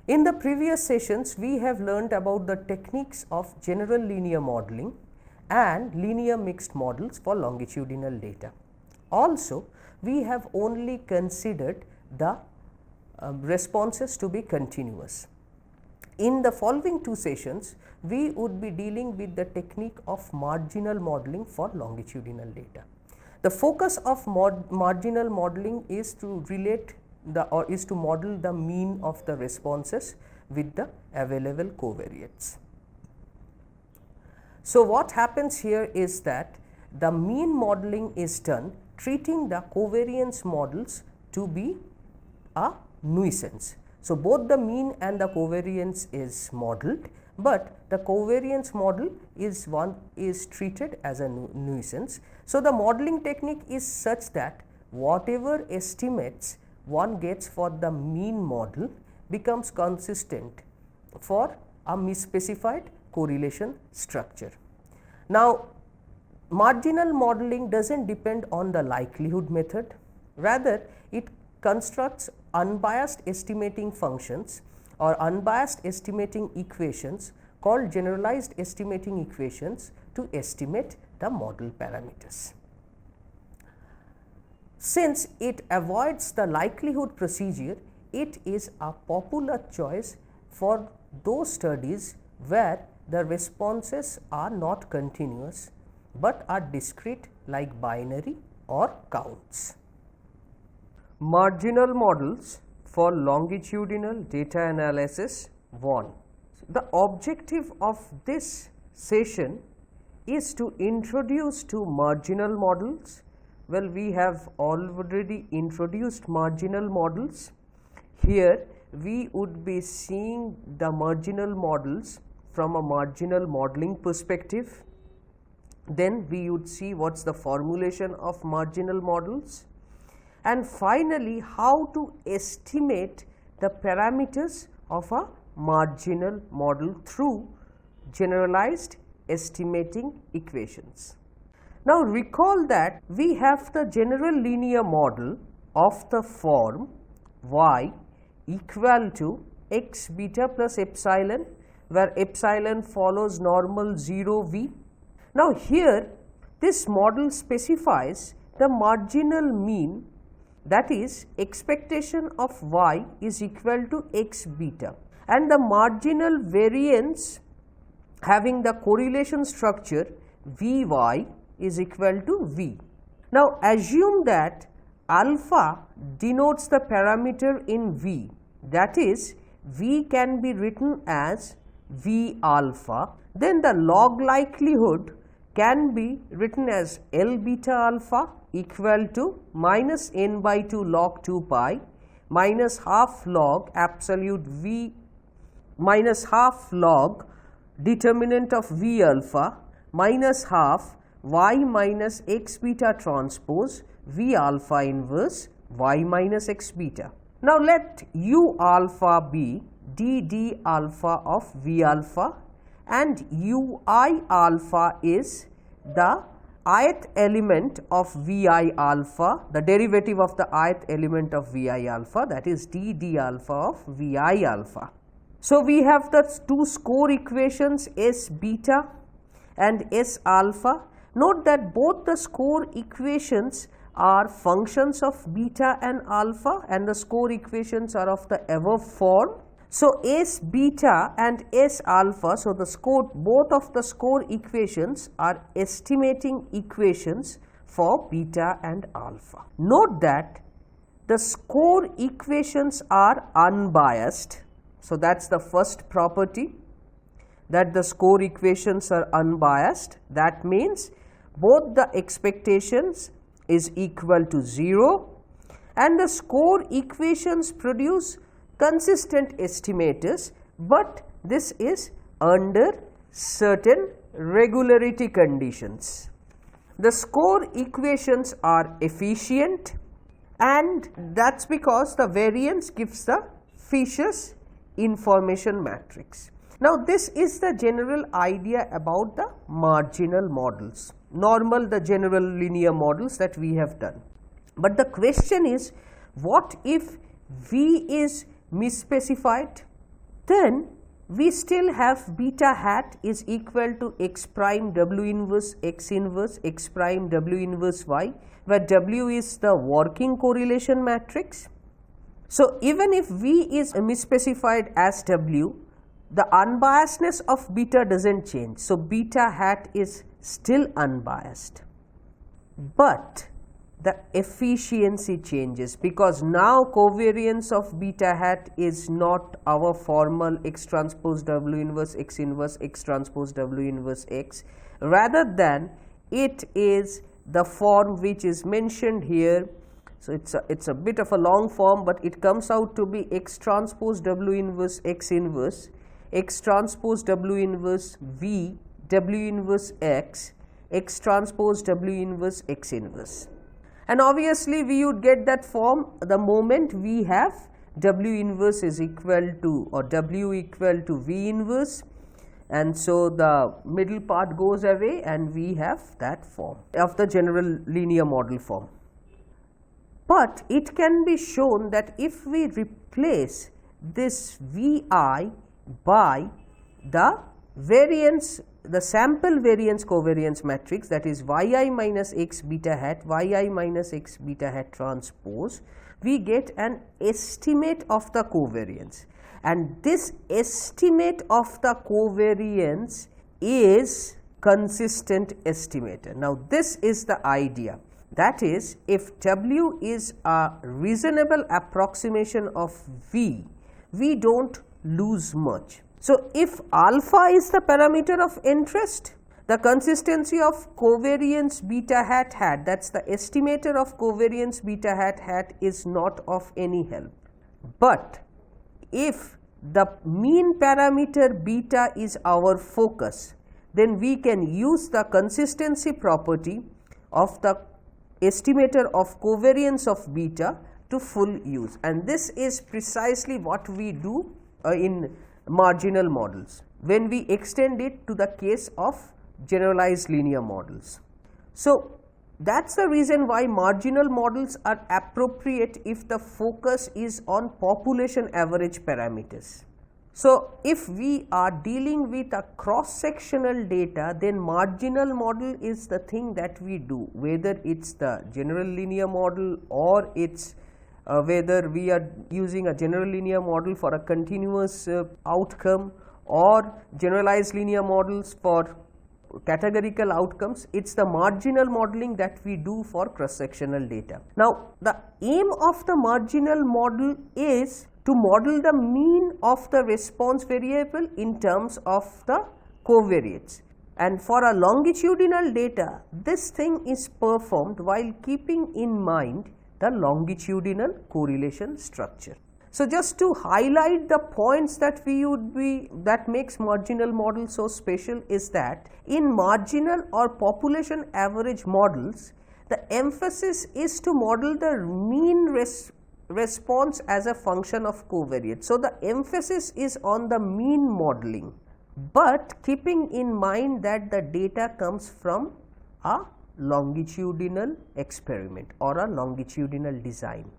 In the previous sessions, we have learnt about the techniques of general linear modeling and linear mixed models for longitudinal data. Also, we have only considered the responses to be continuous. In the following two sessions, we would be dealing with the technique of marginal modeling for longitudinal data. The focus of marginal modeling is to relate is to model the mean of the responses with the available covariates. So, what happens here is that the mean modeling is done treating the covariance models to be a nuisance. So, both the mean and the covariance is modeled, but the covariance model is treated as a nuisance. So, the modeling technique is such that whatever estimates one gets for the mean model becomes consistent for a misspecified correlation structure. Now, marginal modeling does not depend on the likelihood method, rather it constructs unbiased estimating functions or unbiased estimating equations called generalized estimating equations to estimate the model parameters. Since it avoids the likelihood procedure, it is a popular choice for those studies where the responses are not continuous, but are discrete like binary or counts. Marginal models for longitudinal data analysis 1. The objective of this session is to introduce to marginal models. Well, we have already introduced marginal models. Here we would be seeing the marginal models from a marginal modeling perspective. Then we would see what is the formulation of marginal models, and finally how to estimate the parameters of a marginal model through generalized estimating equations. Now, recall that we have the general linear model of the form y equal to x beta plus epsilon, where epsilon follows normal 0 v. Now, here this model specifies the marginal mean, that is expectation of y is equal to x beta, and the marginal variance having the correlation structure Vy is equal to V. Now, assume that alpha denotes the parameter in V, that is V can be written as V alpha, then the log likelihood can be written as L beta alpha equal to minus n by 2 log 2 pi minus half log absolute V minus half log determinant of V alpha minus half y minus x beta transpose V alpha inverse y minus x beta. Now, let U alpha be d alpha of V alpha, and Ui alpha is the ith element of Vi alpha, the derivative of the ith element of Vi alpha, that is d alpha of Vi alpha. So, we have the two score equations S beta and S alpha. Note that both the score equations are functions of beta and alpha, and the score equations are of the above form. So, S beta and S alpha, so the score, both of the score equations are estimating equations for beta and alpha. Note that the score equations are unbiased. So, that is the first property, that the score equations are unbiased. That means both the expectations is equal to 0 and the score equations produce consistent estimators, but this is under certain regularity conditions. The score equations are efficient, and that is because the variance gives the Fisher's information matrix. Now, this is the general idea about the marginal models, the general linear models that we have done. But the question is, what if V is misspecified? then we still have beta hat is equal to x prime W inverse x inverse x prime W inverse y, where W is the working correlation matrix. So, even if V is misspecified as W, the unbiasedness of beta does not change. So, beta hat is still unbiased, but the efficiency changes, because now covariance of beta hat is not our formal x transpose W inverse x inverse x transpose W inverse x, rather than it is the form which is mentioned here. So, it is a bit of a long form, but it comes out to be x transpose W inverse x inverse x transpose W inverse V W inverse x x transpose W inverse x inverse. And obviously, we would get that form the moment we have W inverse is equal to, or W equal to V inverse, and so the middle part goes away and we have that form of the general linear model form. But it can be shown that if we replace this Vi by the variance, the sample variance covariance matrix, that is yi minus x beta hat yi minus x beta hat transpose, we get an estimate of the covariance, and this estimate of the covariance is consistent estimator. Now, this is the idea, that is, if W is a reasonable approximation of V, we do not lose much. So, if alpha is the parameter of interest, the consistency of covariance beta hat hat, that is the estimator of covariance beta hat hat, is not of any help. But if the mean parameter beta is our focus, then we can use the consistency property of the estimator of covariance of beta to full use, and this is precisely what we do in marginal models when we extend it to the case of generalized linear models. So, that is the reason why marginal models are appropriate if the focus is on population average parameters. So, if we are dealing with a cross sectional data, then marginal model is the thing that we do, whether it is the general linear model or it is whether we are using a general linear model for a continuous outcome or generalized linear models for categorical outcomes. It is the marginal modeling that we do for cross sectional data. Now, the aim of the marginal model is to model the mean of the response variable in terms of the covariates, and for a longitudinal data, this thing is performed while keeping in mind the longitudinal correlation structure. So, just to highlight the points that that makes marginal model so special is that in marginal or population average models, the emphasis is to model the mean response as a function of covariance. So, the emphasis is on the mean modeling, but keeping in mind that the data comes from a longitudinal experiment or a longitudinal design.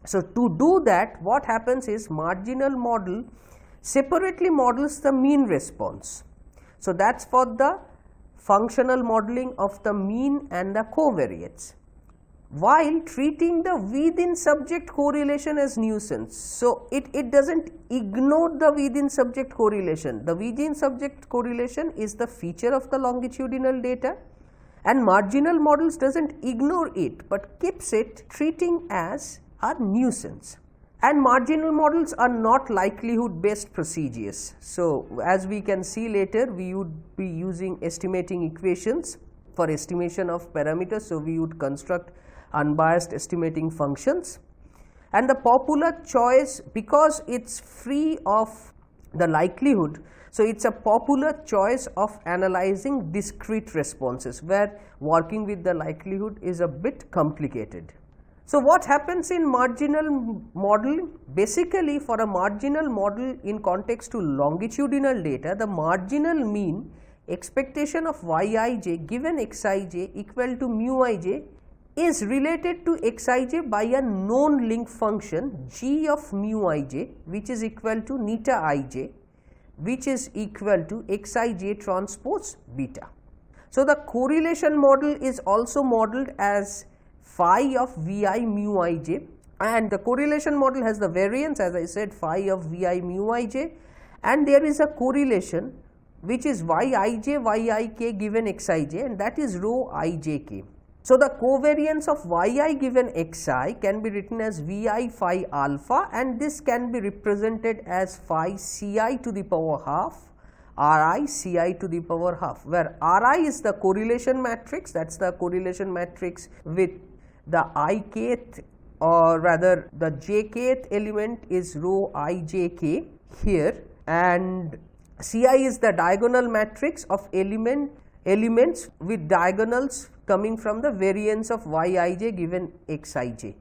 So, to do that, what happens is marginal model separately models the mean response. So, that is for the functional modeling of the mean and the covariates, while treating the within subject correlation as nuisance. So, it does not ignore the within subject correlation. The within subject correlation is the feature of the longitudinal data, and marginal models does not ignore it, but keeps it treating as a nuisance. And marginal models are not likelihood based procedures. So, as we can see later, we would be using estimating equations for estimation of parameters. So, we would construct unbiased estimating functions, and the popular choice, because it is free of the likelihood. So, it is a popular choice of analyzing discrete responses, where working with the likelihood is a bit complicated. So, what happens in marginal model? Basically, for a marginal model in context to longitudinal data, the marginal mean expectation of Yij given Xij equal to mu Ij is related to xij by a known link function g of mu ij, which is equal to neta ij, which is equal to xij transpose beta. So, the correlation model is also modeled as phi of Vi mu ij, and the correlation model has the variance, as I said, phi of Vi mu ij, and there is a correlation which is Yij Yik given Xij, and that is rho Ijk. So, the covariance of Yi given Xi can be written as Vi phi alpha, and this can be represented as phi Ci to the power half Ri Ci to the power half, where Ri is the correlation matrix, that is the correlation matrix with the ikth, or rather the jkth element is rho ijk here, and Ci is the diagonal matrix of elements with diagonals coming from the variance of Yij given Xij.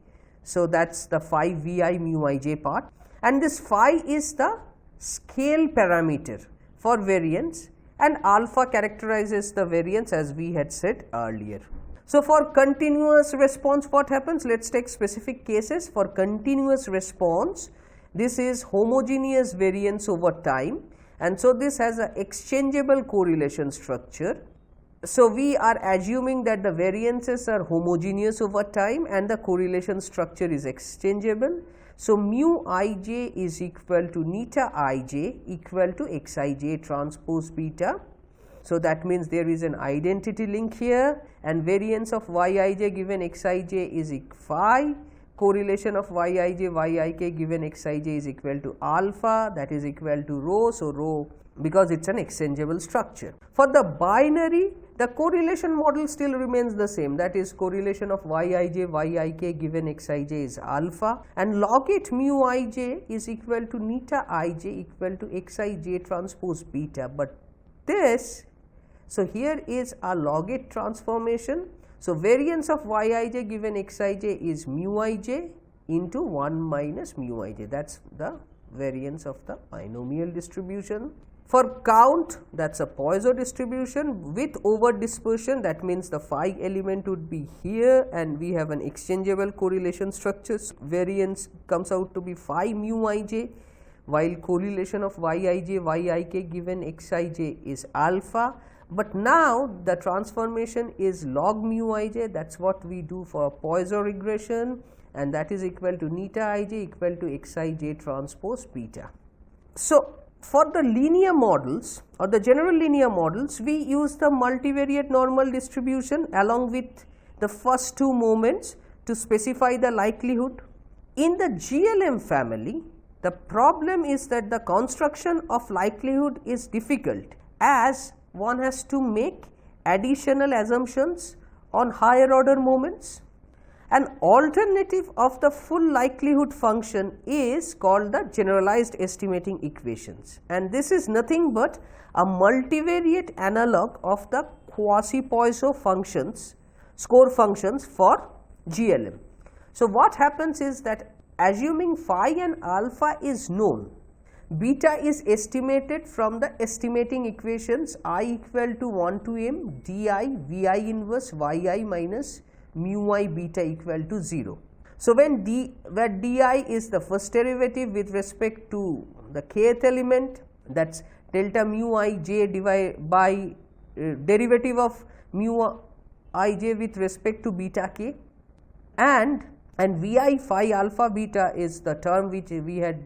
So, that is the phi Vi mu ij part, and this phi is the scale parameter for variance, and alpha characterizes the variance as we had said earlier. So, for continuous response what happens? Let us take specific cases. For continuous response, this is homogeneous variance over time, and so this has an exchangeable correlation structure. So, we are assuming that the variances are homogeneous over time and the correlation structure is exchangeable. So, mu ij is equal to neta ij equal to xij transpose beta. So, that means there is an identity link here, and variance of Yij given Xij is phi, correlation of Yij Yik given Xij is equal to alpha, that is equal to rho. So, rho, because it is an exchangeable structure. For the binary, the correlation model still remains the same, that is correlation of Yij Yik given Xij is alpha, and log it mu ij is equal to neta ij equal to Xij transpose beta, but this, so here is a log it transformation. So, variance of Yij given Xij is mu ij into 1 minus mu ij, that is the variance of the binomial distribution. For count, that is a Poisson distribution with over dispersion, that means the phi element would be here and we have an exchangeable correlation structure. Variance comes out to be phi mu ij, while correlation of Yij Yik given Xij is alpha. But now the transformation is log mu ij, that is what we do for Poisson regression, and that is equal to neta ij equal to Xij transpose beta. So, for the linear models or the general linear models, we use the multivariate normal distribution along with the first two moments to specify the likelihood. In the GLM family, the problem is that the construction of likelihood is difficult, as one has to make additional assumptions on higher order moments. An alternative of the full likelihood function is called the generalized estimating equations, and this is nothing but a multivariate analog of the quasi-Poisson functions, score functions for GLM. So, what happens is that assuming phi and alpha is known, beta is estimated from the estimating equations I equal to 1 to m di Vi inverse Yi minus mu I beta equal to 0. So, where di is the first derivative with respect to the kth element, that is delta mu I j divided by derivative of mu I j with respect to beta k, and Vi phi alpha beta is the term which we had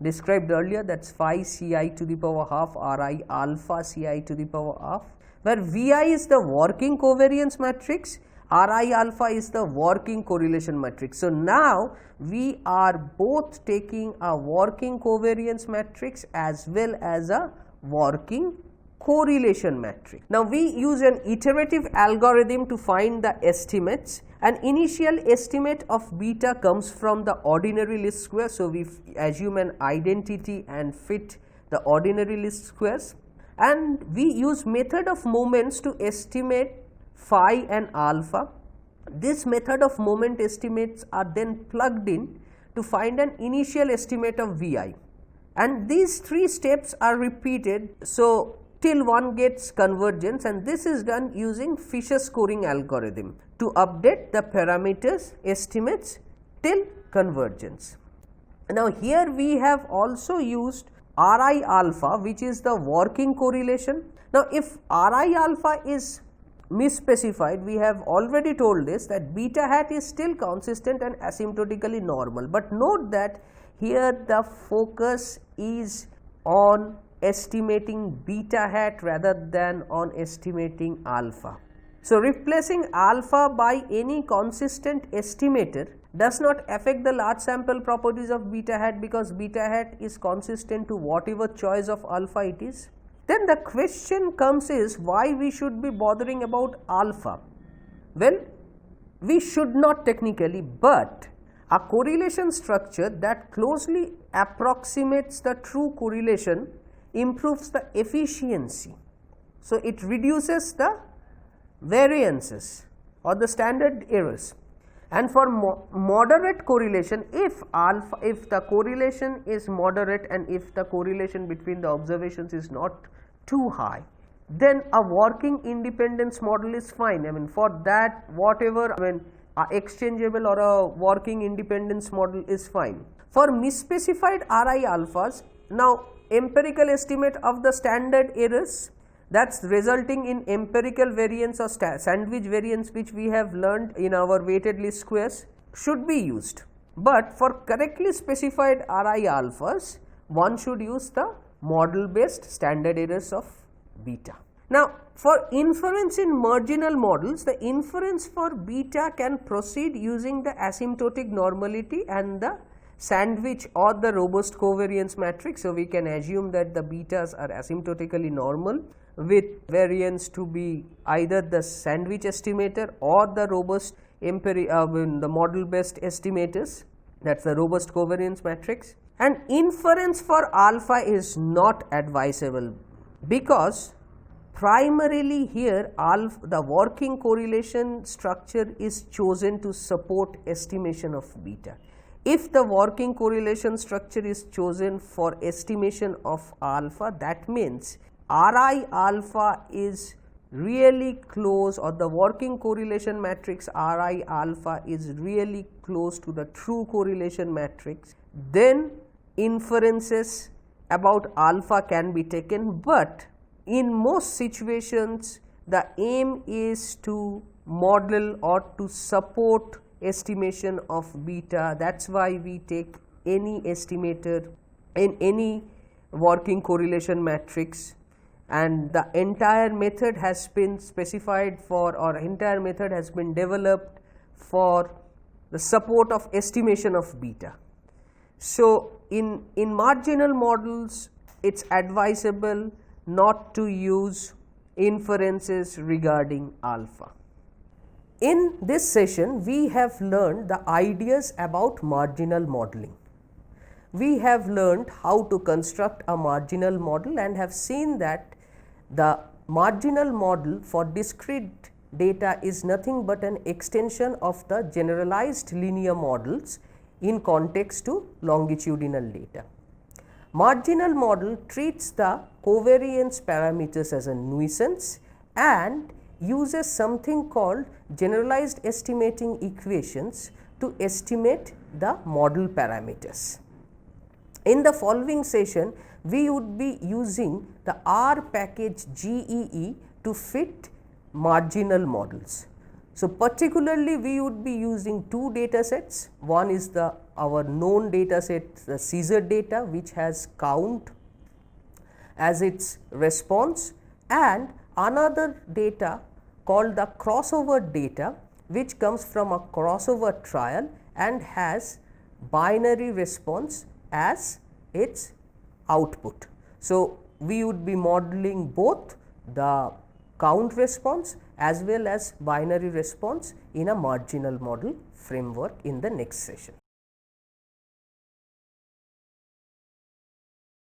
described earlier, that is phi Ci to the power half Ri alpha Ci to the power half, where Vi is the working covariance matrix, Ri alpha is the working correlation matrix. So, now we are both taking a working covariance matrix as well as a working correlation matrix. Now, we use an iterative algorithm to find the estimates. An initial estimate of beta comes from the ordinary least square. So, we assume an identity and fit the ordinary least squares, and we use method of moments to estimate phi and alpha. This method of moment estimates are then plugged in to find an initial estimate of Vi, and these three steps are repeated. So, till one gets convergence, and this is done using Fisher scoring algorithm to update the parameters estimates till convergence. Now, here we have also used Ri alpha, which is the working correlation. Now, if Ri alpha is misspecified, we have already told this, that beta hat is still consistent and asymptotically normal, but note that here the focus is on estimating beta hat rather than on estimating alpha. So, replacing alpha by any consistent estimator does not affect the large sample properties of beta hat, because beta hat is consistent to whatever choice of alpha it is. Then the question comes is, why we should be bothering about alpha? Well, we should not technically, but a correlation structure that closely approximates the true correlation improves the efficiency. So, it reduces the variances or the standard errors. And for moderate correlation, if the correlation is moderate and if the correlation between the observations is not too high, then a working independence model is fine. I mean, for that, whatever, a exchangeable or a working independence model is fine. For misspecified Ri alphas, now empirical estimate of the standard errors, that's resulting in empirical variance or sandwich variance, which we have learned in our weighted least squares, should be used. But for correctly specified Ri alphas, one should use the model based standard errors of beta. Now, for inference in marginal models, the inference for beta can proceed using the asymptotic normality and the sandwich or the robust covariance matrix. So, we can assume that the betas are asymptotically normal with variance to be either the sandwich estimator or the robust the model based estimators, that is the robust covariance matrix. And inference for alpha is not advisable, because primarily here the working correlation structure is chosen to support estimation of beta. If the working correlation structure is chosen for estimation of alpha, that means Ri alpha is really close, or the working correlation matrix Ri alpha is really close to the true correlation matrix, then inferences about alpha can be taken. But in most situations, the aim is to model or to support estimation of beta. That is why we take any estimator in any working correlation matrix, and the entire method has been specified for, or entire method has been developed for the support of estimation of beta. So, in marginal models, it is advisable not to use inferences regarding alpha. In this session, we have learned the ideas about marginal modeling. We have learned how to construct a marginal model and have seen that the marginal model for discrete data is nothing but an extension of the generalized linear models in context to longitudinal data. Marginal model treats the covariance parameters as a nuisance and uses something called generalized estimating equations to estimate the model parameters. In the following session, we would be using the R package GEE to fit marginal models. So, particularly we would be using two data sets. One is our known data set, the Caesar data, which has count as its response, and another data called the crossover data, which comes from a crossover trial and has binary response as its output. So, we would be modeling both the count response as well as binary response in a marginal model framework in the next session.